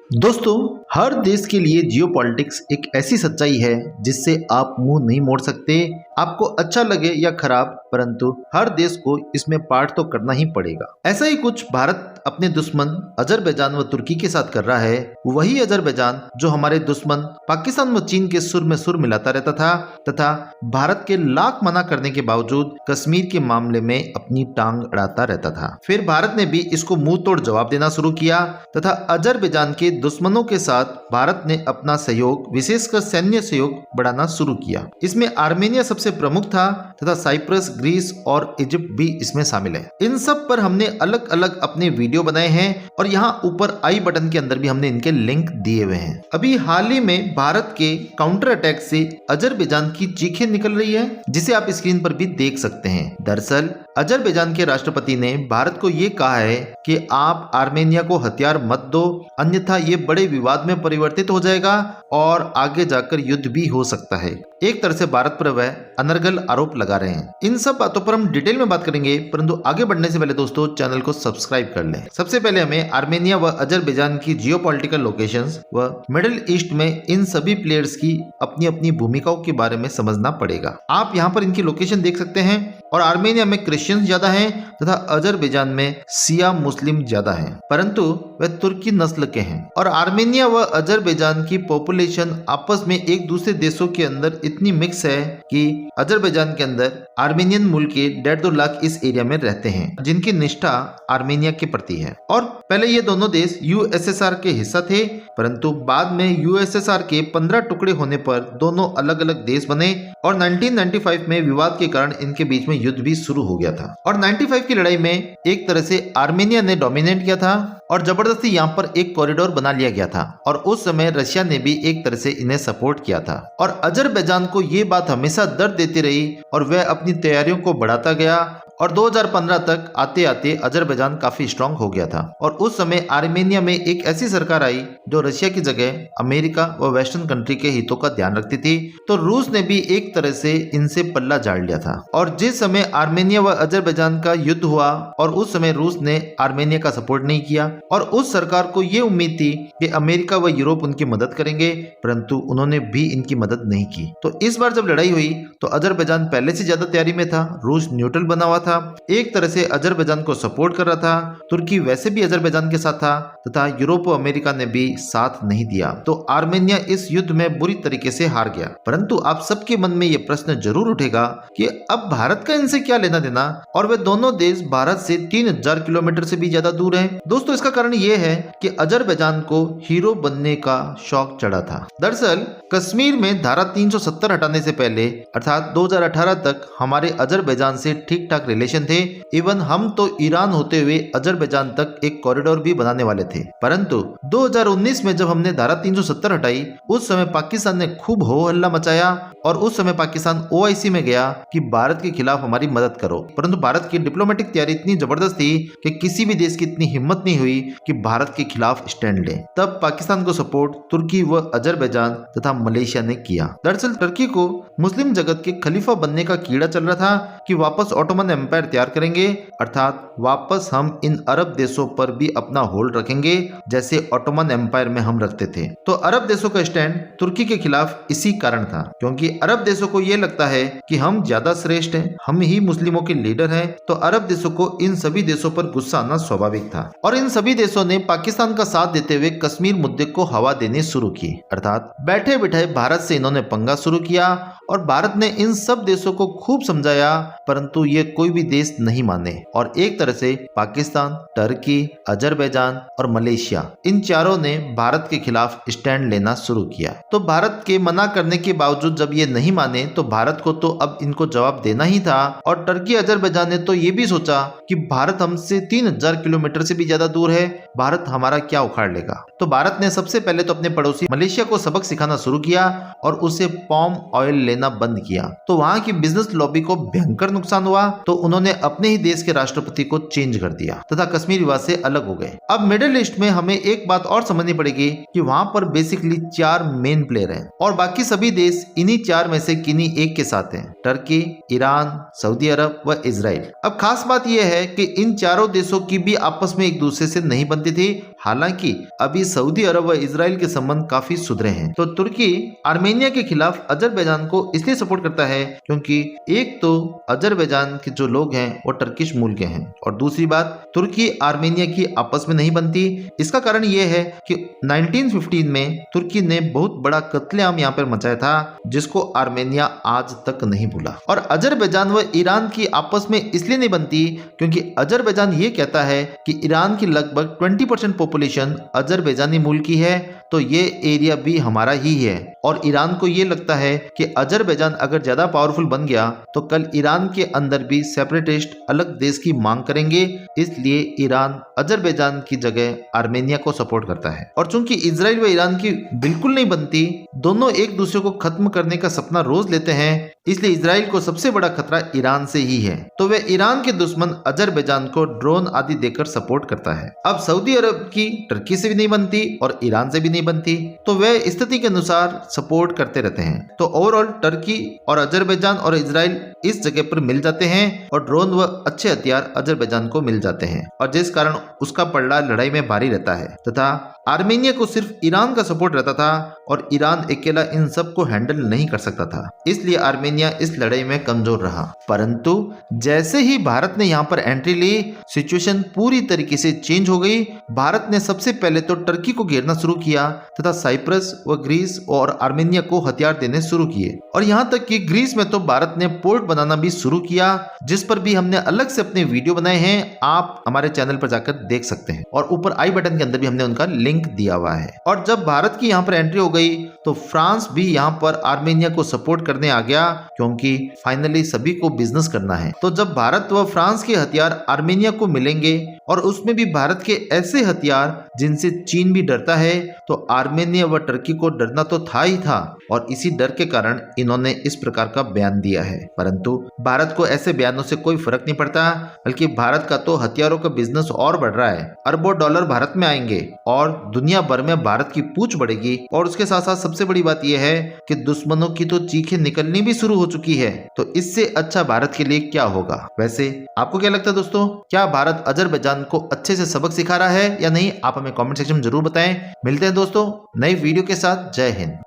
दोस्तों, हर देश के लिए जियोपॉलिटिक्स एक ऐसी सच्चाई है जिससे आप मुंह नहीं मोड़ सकते। आपको अच्छा लगे या खराब, परंतु हर देश को इसमें पार्ट तो करना ही पड़ेगा। ऐसा ही कुछ भारत अपने दुश्मन अजरबैजान व तुर्की के साथ कर रहा है। वही अजरबैजान जो हमारे दुश्मन पाकिस्तान व चीन के सुर में सुर मिलाता रहता था तथा भारत के लाख मना करने के बावजूद कश्मीर के मामले में अपनी टांग अड़ाता रहता था। फिर भारत ने भी इसको मुंह तोड़ जवाब देना शुरू किया तथा अजरबैजान के दुश्मनों के साथ भारत ने अपना सहयोग, विशेषकर सैन्य सहयोग बढ़ाना शुरू किया। इसमें आर्मेनिया सबसे प्रमुख था तथा साइप्रस, ग्रीस और इजिप्ट भी इसमें शामिल है। इन सब पर हमने अलग अलग अपने वीडियो बनाए हैं और यहाँ ऊपर आई बटन के अंदर भी हमने इनके लिंक दिए हुए हैं। अभी हाल ही में भारत के काउंटर अटैक से अजरबैजान की चीखें निकल रही है, जिसे आप स्क्रीन पर भी देख सकते हैं। दरअसल अजरबैजान के राष्ट्रपति ने भारत को ये कहा है कि आप आर्मेनिया को हथियार मत दो, अन्यथा ये बड़े विवाद में परिवर्तित हो जाएगा और आगे जाकर युद्ध भी हो सकता है। एक तरह से भारत पर वह अनर्गल आरोप लगा रहे हैं। इन सब बातों पर हम डिटेल में बात करेंगे, परंतु आगे बढ़ने से पहले दोस्तों चैनल को सब्सक्राइब कर लें। सबसे पहले हमें आर्मेनिया व अजरबैजान की जियोपॉलिटिकल लोकेशंस व मिडिल ईस्ट में इन सभी प्लेयर्स की अपनी अपनी भूमिकाओं के बारे में समझना पड़ेगा। आप यहाँ पर इनकी लोकेशन देख सकते हैं और आर्मेनिया में क्रिश्चियंस ज्यादा हैं तथा अजरबैजान में शिया मुस्लिम ज्यादा हैं, परंतु वे तुर्की नस्ल के हैं। और आर्मेनिया व अजरबैजान की पॉपुलेशन आपस में एक दूसरे देशों के अंदर इतनी मिक्स है कि अजरबैजान के अंदर आर्मेनियन मूल के 1.5 लाख इस एरिया में रहते हैं, जिनकी निष्ठा आर्मेनिया के प्रति है। और पहले ये दोनों देश यूएसएसआर के हिस्सा थे, परंतु बाद में यूएसएसआर के 15 टुकड़े होने पर दोनों अलग अलग देश बने और 1995 में विवाद के कारण इनके बीच में युद्ध भी शुरू हो गया था। और 95 की लड़ाई में एक तरह से आर्मेनिया ने डोमिनेट किया था और जबरदस्ती यहाँ पर एक कॉरिडोर बना लिया गया था और उस समय रशिया ने भी एक तरह से इन्हें सपोर्ट किया था। और अजरबैजान को ये बात हमेशा दर्द देती रही और वह अपनी तैयारियों को बढ़ाता गया और 2015 तक आते आते अजरबैजान काफी स्ट्रांग हो गया था। और उस समय आर्मेनिया में एक ऐसी सरकार आई जो रशिया की जगह अमेरिका व वेस्टर्न कंट्री के हितों का ध्यान रखती थी। तो रूस ने भी एक तरह से इनसे पल्ला झाड़ लिया था। और जिस समय आर्मेनिया व अजरबैजान का युद्ध हुआ और उस समय रूस ने आर्मेनिया का सपोर्ट नहीं किया और उस सरकार को ये उम्मीद थी कि अमेरिका व यूरोप उनकी मदद करेंगे, परंतु उन्होंने भी इनकी मदद नहीं की। तो इस बार जब लड़ाई हुई तो अजरबैजान पहले से ज्यादा तैयारी में था, रूस न्यूट्रल बना हुआ था, एक तरह से अजरबैजान को सपोर्ट कर रहा था। तुर्की वैसे भी अजरबैजान के साथ था तथा यूरोप और अमेरिका ने भी साथ नहीं दिया। तो आर्मेनिया इस युद्ध में बुरी तरीके से हार गया। परंतु आप सबके मन में यह प्रश्न जरूर उठेगा कि अब भारत का इनसे क्या लेना देना, और वे दोनों देश भारत से 3000 किलोमीटर से भी ज्यादा दूर हैं। दोस्तों, इसका कारण यह है कि अजरबैजान को हीरो बनने का शौक चढ़ा था। दरअसल कश्मीर में धारा 370 हटाने से पहले अर्थात 2018 तक हमारे अजरबैजान से ठीक ठाक रिलेशन थे। इवन हम तो ईरान होते हुए अजरबैजान तक एक कॉरिडोर भी बनाने वाले थे, परंतु 2019 में जब हमने धारा 370 हटाई उस समय पाकिस्तान ने खूब हो हल्ला मचाया और उस समय पाकिस्तान ओआईसी में गया कि भारत के खिलाफ हमारी मदद करो। परंतु भारत की डिप्लोमेटिक तैयारी इतनी जबरदस्त थी कि किसी भी देश की इतनी हिम्मत नहीं हुई कि भारत के खिलाफ स्टैंड ले। तब पाकिस्तान को सपोर्ट तुर्की व अजरबैजान तथा मलेशिया ने किया। दरअसल तुर्की को मुस्लिम जगत के खलीफा बनने का कीड़ा चल रहा था कि वापस ऑटोमन एम्पायर तैयार करेंगे, अर्थात वापस हम इन अरब देशों पर भी अपना होल्ड रखेंगे जैसे ऑटोमन एम्पायर में हम रखते थे। तो अरब देशों का स्टैंड तुर्की के खिलाफ इसी कारण था, क्योंकि अरब देशों को यह लगता है कि हम ज्यादा श्रेष्ठ हैं, हम ही मुस्लिमों के लीडर हैं। तो अरब देशों को इन सभी देशों पर गुस्सा आना स्वाभाविक था और इन सभी देशों ने पाकिस्तान का साथ देते हुए कश्मीर मुद्दे को हवा देनी शुरू की, अर्थात बैठे बिठाए भारत से इन्होंने पंगा शुरू किया और भारत ने इन सब देशों को खूब समझाया, परंतु ये कोई भी देश नहीं माने। और एक तरह से पाकिस्तान, टर्की, अजरबैजान और मलेशिया इन चारों ने भारत के खिलाफ स्टैंड लेना शुरू किया। तो भारत के मना करने के बावजूद जब ये नहीं माने तो भारत को तो अब इनको जवाब देना ही था। और टर्की, अजरबैजान ने तो ये भी सोचा कि भारत हमसे 3000 किलोमीटर से भी ज्यादा दूर है, भारत हमारा क्या उखाड़ लेगा। तो भारत ने सबसे पहले तो अपने पड़ोसी मलेशिया को सबक सिखाना शुरू किया और उसे पाम ऑयल लेना बंद किया। तो वहां की बिजनेस लॉबी को भयंकर नुकसान हुआ, तो उन्होंने अपने ही देश के राष्ट्रपति को चेंज कर दिया तथा कश्मीर विवाद से अलग हो गए। अब मिडिल ईस्ट में हमें एक बात और समझनी पड़ेगी कि वहां पर बेसिकली 4 मेन प्लेयर हैं और बाकी सभी देश इन्हीं 4 में से किन्हीं एक के साथ हैं, टर्की, ईरान, सऊदी अरब व इजराइल। अब खास बात यह है कि इन चारों देशों की भी आपस में एक दूसरे से नहीं बनती थी, हालांकि अभी सऊदी अरब व इजराइल के संबंध काफी सुधरे हैं। तो तुर्की आर्मेनिया के खिलाफ अजरबैजान को इसलिए सपोर्ट करता है क्योंकि एक तो अजरबैजान के जो लोग हैं वो टर्किश मूल के हैं, और दूसरी बात तुर्की आर्मेनिया की आपस में नहीं बनती। इसका कारण ये है कि 1915 में तुर्की ने बहुत बड़ा कत्लेआम यहाँ पर मचाया था, जिसको आर्मेनिया आज तक नहीं भूला। और अजरबैजान व ईरान की आपस में इसलिए नहीं बनती क्योंकि अजरबैजान ये कहता है कि ईरान की लगभग 20% पॉपुलेशन अजरबैजानी मूल की है, तो ये एरिया भी हमारा ही है। और ईरान को ये लगता है कि अजरबैजान अगर ज्यादा पावरफुल बन गया तो कल ईरान के अंदर भी सेपरेटिस्ट अलग देश की मांग करेंगे, इसलिए ईरान अजरबैजान की जगह आर्मेनिया को सपोर्ट करता है। और चूंकि इजराइल व ईरान की बिल्कुल नहीं बनती, दोनों एक दूसरे को खत्म करने का सपना रोज लेते हैं, इसलिए इजराइल को सबसे बड़ा खतरा ईरान से ही है। तो वे ईरान के दुश्मन अजरबैजान को ड्रोन आदि देकर सपोर्ट करता है। अब सऊदी अरब की टर्की से भी नहीं बनती और ईरान से भी नहीं बनती, तो वे स्थिति के अनुसार सपोर्ट करते रहते हैं। तो ओवरऑल टर्की और अजरबैजान और इजराइल इस जगह पर मिल जाते हैं और ड्रोन व अच्छे हथियार अजरबैजान को मिल जाते हैं, और जिस कारण उसका पलड़ा लड़ाई में भारी रहता है। तथा आर्मेनिया को सिर्फ ईरान का सपोर्ट रहता था और ईरान अकेला इन सब को हैंडल नहीं कर सकता था, इसलिए आर्मेनिया इस लड़ाई में कमजोर रहा। परंतु जैसे ही भारत ने यहाँ पर एंट्री ली, सिचुएशन पूरी तरीके से चेंज हो गई। भारत ने सबसे पहले तो टर्की को घेरना शुरू किया तथा साइप्रस व ग्रीस और आर्मेनिया को हथियार देने शुरू किए, और यहाँ तक कि ग्रीस में तो भारत ने पोर्ट बनाना भी शुरू किया, जिस पर भी हमने अलग से अपने वीडियो बनाए हैं, आप हमारे चैनल पर जाकर देख सकते हैं, और ऊपर आई बटन के अंदर भी हमने उनका लिंक दिया हुआ है। और जब भारत की यहाँ पर एंट्री हो गई तो फ्रांस भी यहाँ पर आर्मेनिया को सपोर्ट करने आ गया, क्योंकि फाइनली सभी को बिजनेस करना है। तो जब भारत व फ्रांस के हथियार आर्मेनिया को मिलेंगे और उसमें भी भारत के ऐसे हथियार जिनसे चीन भी डरता है, तो आर्मेनिया व टर्की को डरना तो था ही था, और इसी डर के कारण इन्होंने इस प्रकार का बयान दिया है। परंतु भारत को ऐसे बयानों से कोई फर्क नहीं पड़ता, बल्कि भारत का तो हथियारों का बिजनेस और बढ़ रहा है। अरबों डॉलर भारत में आएंगे और दुनिया भर में भारत की पूछ बढ़ेगी। और उसके साथ साथ सबसे बड़ी बात यह है कि दुश्मनों की तो चीखें निकलनी भी शुरू हो चुकी है, तो इससे अच्छा भारत के लिए क्या होगा। वैसे आपको क्या लगता है दोस्तों, क्या भारत अजरबैजान को अच्छे से सबक सिखा रहा है या नहीं? आप हमें कमेंट सेक्शन में जरूर बताएं। मिलते हैं दोस्तों नई वीडियो के साथ। जय हिंद।